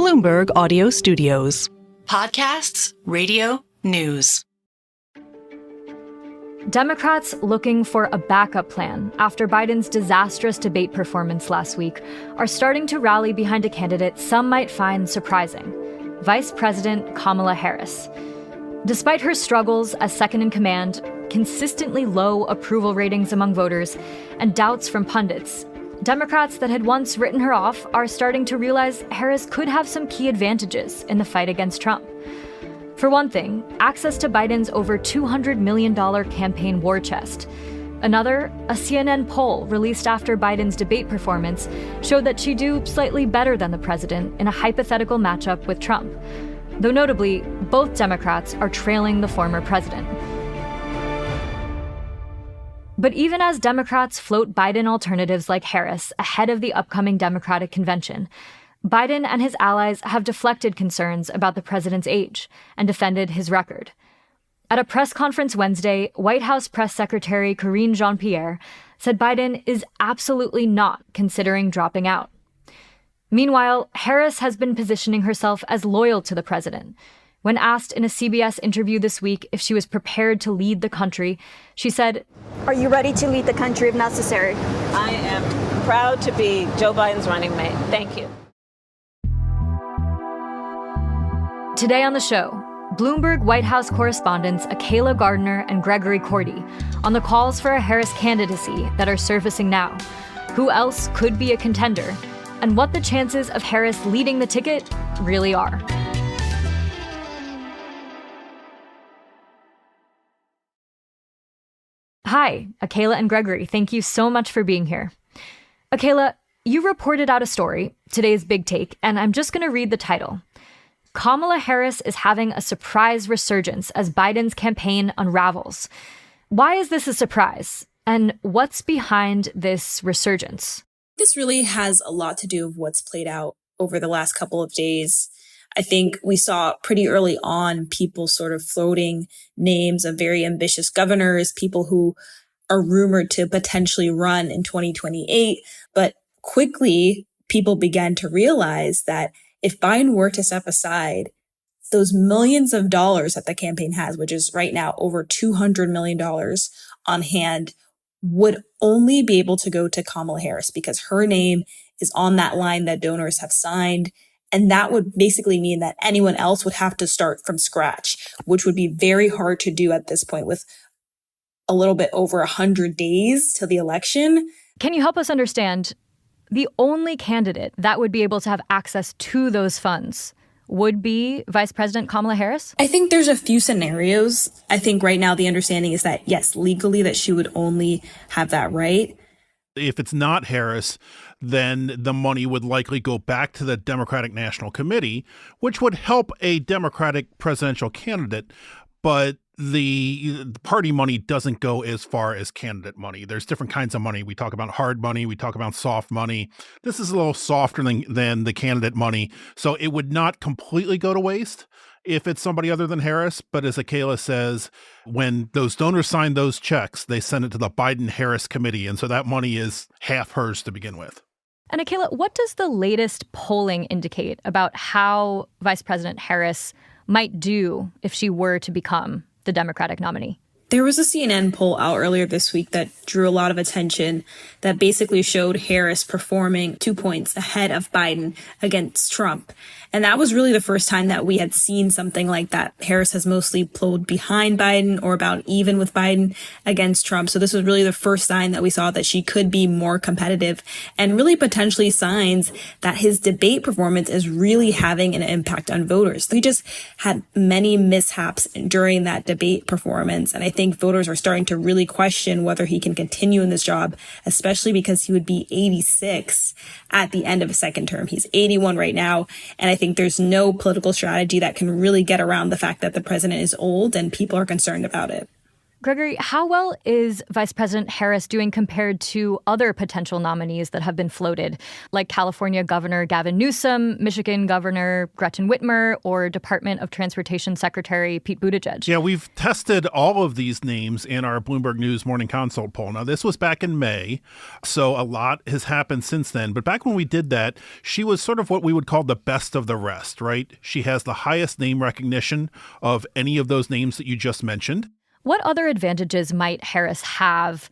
Bloomberg Audio Studios. Podcasts, radio, news. Democrats looking for a backup plan after Biden's disastrous debate performance last week are starting to rally behind a candidate some might find surprising, Vice President Kamala Harris. Despite her struggles as second in command, consistently low approval ratings among voters, and doubts from pundits, Democrats that had once written her off are starting to realize Harris could have some key advantages in the fight against Trump. For one thing, access to Biden's over $200 million campaign war chest. Another, a CNN poll released after Biden's debate performance showed that she'd do slightly better than the president in a hypothetical matchup with Trump. Though notably, both Democrats are trailing the former president. But even as Democrats float Biden alternatives like Harris ahead of the upcoming Democratic convention, Biden and his allies have deflected concerns about the president's age and defended his record. At a press conference Wednesday, White House Press Secretary Karine Jean-Pierre said Biden is absolutely not considering dropping out. Meanwhile, Harris has been positioning herself as loyal to the president. When asked in a CBS interview this week if she was prepared to lead the country, she said, "Are you ready to lead the country if necessary?" I am proud to be Joe Biden's running mate. Thank you. Today on the show, Bloomberg White House correspondents Akayla, Gardner, and Gregory Korte on the calls for a Harris candidacy that are surfacing now. Who else could be a contender? And what the chances of Harris leading the ticket really are. Hi, Akayla and Gregory. Thank you so much for being here. Akayla, you reported out a story, today's big take, and I'm just going to read the title. Kamala Harris is having a surprise resurgence as Biden's campaign unravels. Why is this a surprise? And what's behind this resurgence? This really has a lot to do with what's played out over the last couple of days. I think we saw pretty early on people sort of floating names of very ambitious governors, people who are rumored to potentially run in 2028. But quickly, people began to realize that if Biden were to step aside, those millions of dollars that the campaign has, which is right now over $200 million on hand, would only be able to go to Kamala Harris because her name is on that line that donors have signed. And that would basically mean that anyone else would have to start from scratch, which would be very hard to do at this point with a little bit over 100 days to the election. Can you help us understand? The only candidate that would be able to have access to those funds would be Vice President Kamala Harris? I think there's a few scenarios. I think right now the understanding is that, yes, legally that she would only have that right. If it's not Harris, then the money would likely go back to the Democratic National Committee, which would help a Democratic presidential candidate. But the party money doesn't go as far as candidate money. There's different kinds of money. We talk about hard money. We talk about soft money. This is a little softer than the candidate money. So it would not completely go to waste if it's somebody other than Harris. But as Akayla says, when those donors sign those checks, they send it to the Biden-Harris committee. And so that money is half hers to begin with. And Akayla, what does the latest polling indicate about how Vice President Harris might do if she were to become the Democratic nominee? There was a CNN poll out earlier this week that drew a lot of attention that basically showed Harris performing 2 points ahead of Biden against Trump. And that was really the first time that we had seen something like that. Harris has mostly pulled behind Biden or about even with Biden against Trump. So this was really the first sign that we saw that she could be more competitive and really potentially signs that his debate performance is really having an impact on voters. He just had many mishaps during that debate performance. And I think voters are starting to really question whether he can continue in this job, especially because he would be 86 at the end of a second term. He's 81 right now. And I think there's no political strategy that can really get around the fact that the president is old and people are concerned about it. Gregory, how well is Vice President Harris doing compared to other potential nominees that have been floated, like California Governor Gavin Newsom, Michigan Governor Gretchen Whitmer, or Department of Transportation Secretary Pete Buttigieg? Yeah, we've tested all of these names in our Bloomberg News Morning Consult poll. Now, this was back in May, so a lot has happened since then. But back when we did that, she was sort of what we would call the best of the rest, right? She has the highest name recognition of any of those names that you just mentioned. What other advantages might Harris have,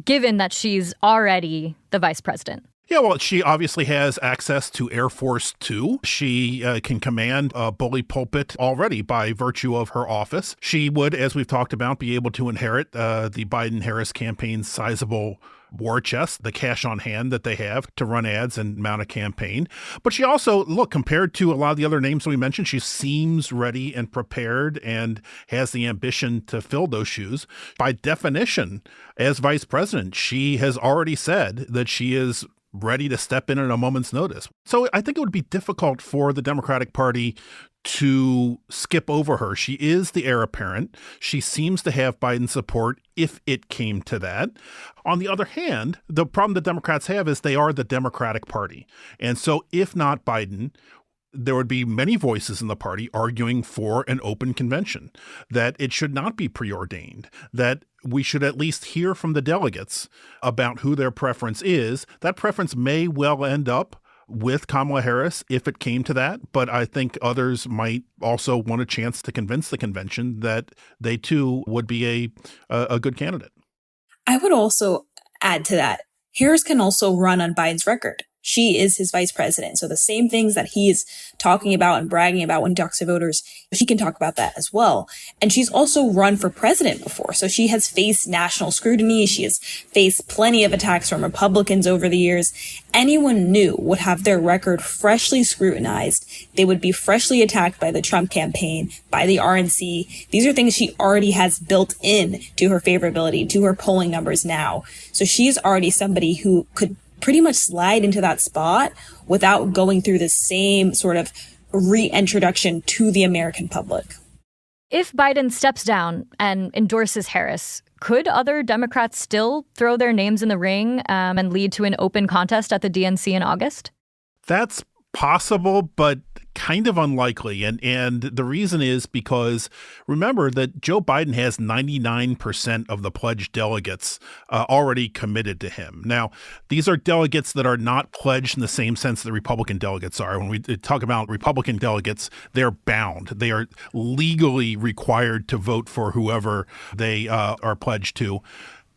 given that she's already the vice president? Yeah, well, she obviously has access to Air Force Two. She can command a bully pulpit already by virtue of her office. She would, as we've talked about, be able to inherit the Biden-Harris campaign's sizable war chest, the cash on hand that they have to run ads and mount a campaign. But she also, look, compared to a lot of the other names that we mentioned, she seems ready and prepared and has the ambition to fill those shoes. By definition, as vice president, she has already said that she is ready to step in at a moment's notice. So I think it would be difficult for the Democratic Party to skip over her. She is the heir apparent. She seems to have Biden's support if it came to that. On the other hand, the problem the Democrats have is they are the Democratic Party. And so if not Biden, there would be many voices in the party arguing for an open convention, that it should not be preordained, that we should at least hear from the delegates about who their preference is. That preference may well end up with Kamala Harris if it came to that, but I think others might also want a chance to convince the convention that they too would be a good candidate. I would also add to that, Harris can also run on Biden's record. She is his vice president. So the same things that he is talking about and bragging about when he talks to voters, she can talk about that as well. And she's also run for president before. So she has faced national scrutiny. She has faced plenty of attacks from Republicans over the years. Anyone new would have their record freshly scrutinized. They would be freshly attacked by the Trump campaign, by the RNC. These are things she already has built in to her favorability, to her polling numbers now. So she's already somebody who could pretty much slide into that spot without going through the same sort of reintroduction to the American public. If Biden steps down and endorses Harris, could other Democrats still throw their names in the ring and lead to an open contest at the DNC in August? That's possible, but kind of unlikely. And the reason is because remember that Joe Biden has 99% of the pledged delegates already committed to him. Now, these are delegates that are not pledged in the same sense that Republican delegates are. When we talk about Republican delegates, they're bound. They are legally required to vote for whoever they are pledged to.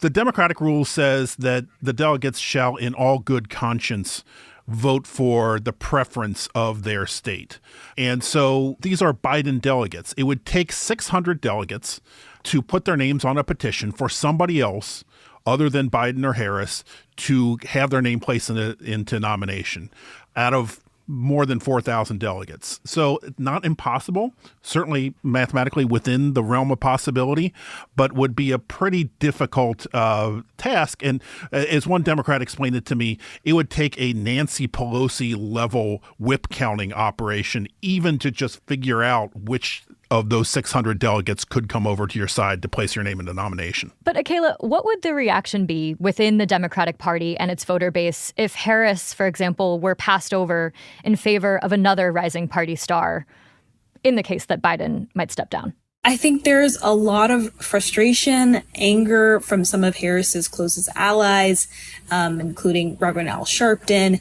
The Democratic rule says that the delegates shall, in all good conscience, vote for the preference of their state. And so these are Biden delegates. It would take 600 delegates to put their names on a petition for somebody else other than Biden or Harris to have their name placed into nomination out of more than 4,000 delegates. So not impossible, certainly mathematically within the realm of possibility, but would be a pretty difficult task. And as one Democrat explained it to me, it would take a Nancy Pelosi level whip counting operation even to just figure out which of those 600 delegates could come over to your side to place your name in the nomination. But Akayla, what would the reaction be within the Democratic Party and its voter base if Harris, for example, were passed over in favor of another rising party star in the case that Biden might step down? I think there's a lot of frustration, anger from some of Harris's closest allies, including Reverend Al Sharpton.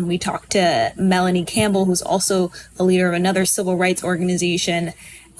We talked to Melanie Campbell, who's also a leader of another civil rights organization,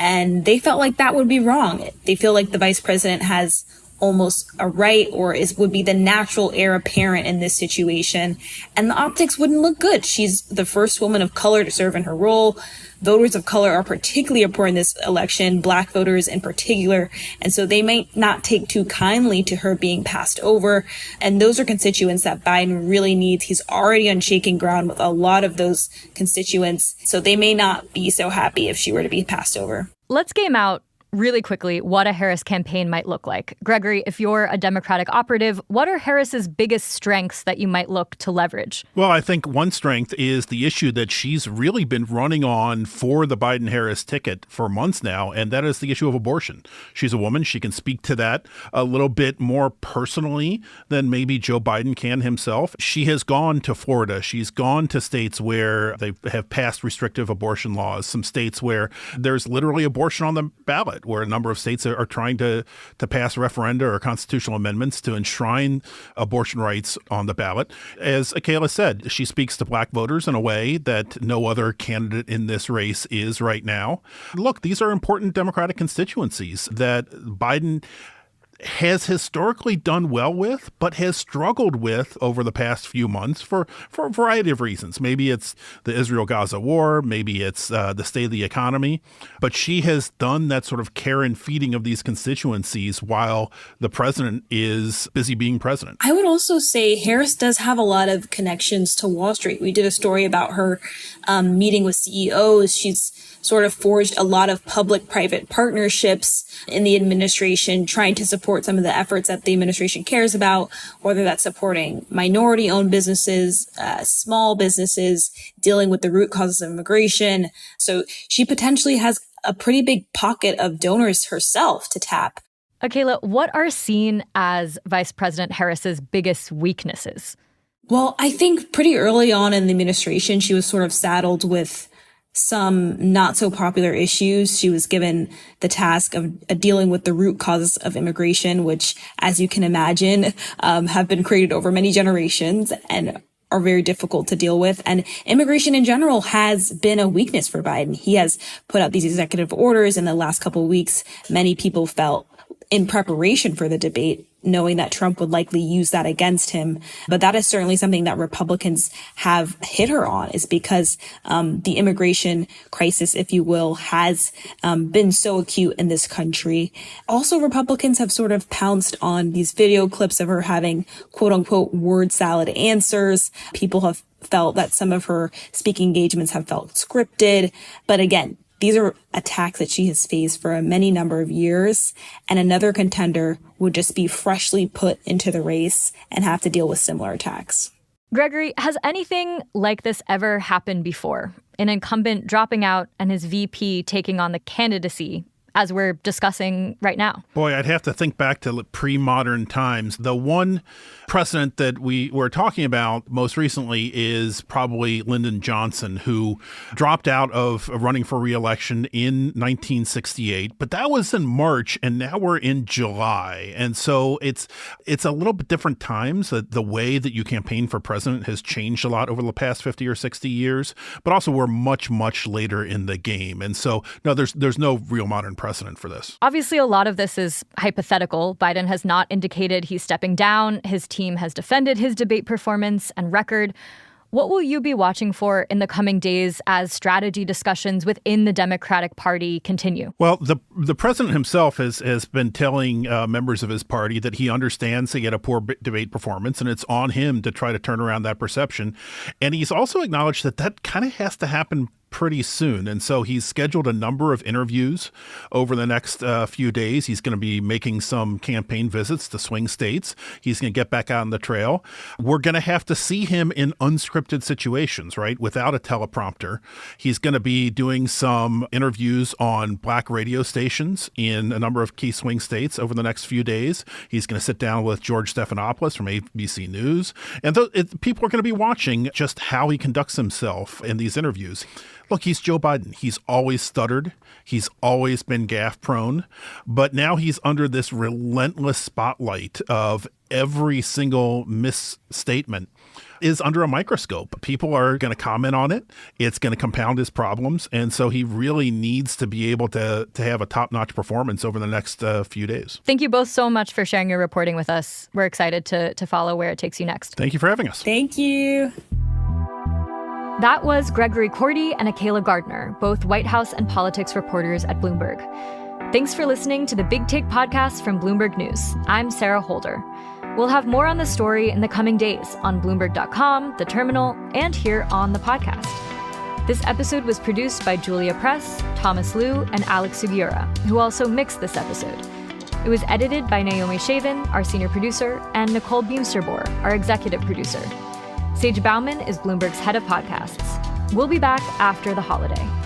and they felt like that would be wrong. They feel like the vice president has almost a right or would be the natural heir apparent in this situation. And the optics wouldn't look good. She's the first woman of color to serve in her role. Voters of color are particularly important in this election, Black voters in particular. And so they might not take too kindly to her being passed over. And those are constituents that Biden really needs. He's already on shaking ground with a lot of those constituents. So they may not be so happy if she were to be passed over. Let's game out really quickly what a Harris campaign might look like. Gregory, if you're a Democratic operative, what are Harris's biggest strengths that you might look to leverage? Well, I think one strength is the issue that she's really been running on for the Biden-Harris ticket for months now, and that is the issue of abortion. She's a woman. She can speak to that a little bit more personally than maybe Joe Biden can himself. She has gone to Florida. She's gone to states where they have passed restrictive abortion laws, some states where there's literally abortion on the ballot, where a number of states are trying to pass referenda or constitutional amendments to enshrine abortion rights on the ballot. As Akayla said, she speaks to black voters in a way that no other candidate in this race is right now. Look, these are important Democratic constituencies that Biden has historically done well with, but has struggled with over the past few months for a variety of reasons. Maybe it's the Israel-Gaza war, maybe it's the state of the economy, but she has done that sort of care and feeding of these constituencies while the president is busy being president. I would also say Harris does have a lot of connections to Wall Street. We did a story about her meeting with CEOs. She's sort of forged a lot of public-private partnerships in the administration, trying to support some of the efforts that the administration cares about, whether that's supporting minority-owned businesses, small businesses, dealing with the root causes of immigration. So she potentially has a pretty big pocket of donors herself to tap. Akayla, what are seen as Vice President Harris's biggest weaknesses? Well, I think pretty early on in the administration, she was sort of saddled with some not so popular issues. She was given the task of dealing with the root causes of immigration, which, as you can imagine, have been created over many generations and are very difficult to deal with. And immigration in general has been a weakness for Biden. He has put out these executive orders in the last couple of weeks. Many people felt in preparation for the debate, knowing that Trump would likely use that against him. But that is certainly something that Republicans have hit her on, is because the immigration crisis, if you will, has been so acute in this country. Also, Republicans have sort of pounced on these video clips of her having, quote unquote, word salad answers. People have felt that some of her speaking engagements have felt scripted. But again, these are attacks that she has faced for a many number of years, and another contender would just be freshly put into the race and have to deal with similar attacks. Gregory, has anything like this ever happened before? An incumbent dropping out and his VP taking on the candidacy, as we're discussing right now? Boy, I'd have to think back to pre-modern times. The one precedent that we were talking about most recently is probably Lyndon Johnson, who dropped out of running for re-election in 1968. But that was in March, and now we're in July. And so it's a little bit different times. The way that you campaign for president has changed a lot over the past 50 or 60 years. But also we're much, much later in the game. And so, no, there's no real modern precedent for this. Obviously, a lot of this is hypothetical. Biden has not indicated he's stepping down. His team has defended his debate performance and record. What will you be watching for in the coming days as strategy discussions within the Democratic Party continue? Well, the president himself has been telling members of his party that he understands he had a poor debate performance, and it's on him to try to turn around that perception. And he's also acknowledged that kind of has to happen pretty soon. And so he's scheduled a number of interviews over the next few days. He's going to be making some campaign visits to swing states. He's going to get back out on the trail. We're going to have to see him in unscripted situations, right? Without a teleprompter. He's going to be doing some interviews on black radio stations in a number of key swing states over the next few days. He's going to sit down with George Stephanopoulos from ABC News. And people are going to be watching just how he conducts himself in these interviews. Look, he's Joe Biden. He's always stuttered. He's always been gaffe prone. But now he's under this relentless spotlight of every single misstatement is under a microscope. People are going to comment on it. It's going to compound his problems. And so he really needs to be able to have a top-notch performance over the next few days. Thank you both so much for sharing your reporting with us. We're excited to follow where it takes you next. Thank you for having us. Thank you. That was Gregory Korte and Akayla Gardner, both White House and politics reporters at Bloomberg. Thanks for listening to the Big Take podcast from Bloomberg News. I'm Sarah Holder. We'll have more on the story in the coming days on Bloomberg.com, The Terminal, and here on the podcast. This episode was produced by Julia Press, Thomas Liu, and Alex Sugiura, who also mixed this episode. It was edited by Naomi Shavin, our senior producer, and Nicole Beamsterboer, our executive producer. Sage Bauman is Bloomberg's head of podcasts. We'll be back after the holiday.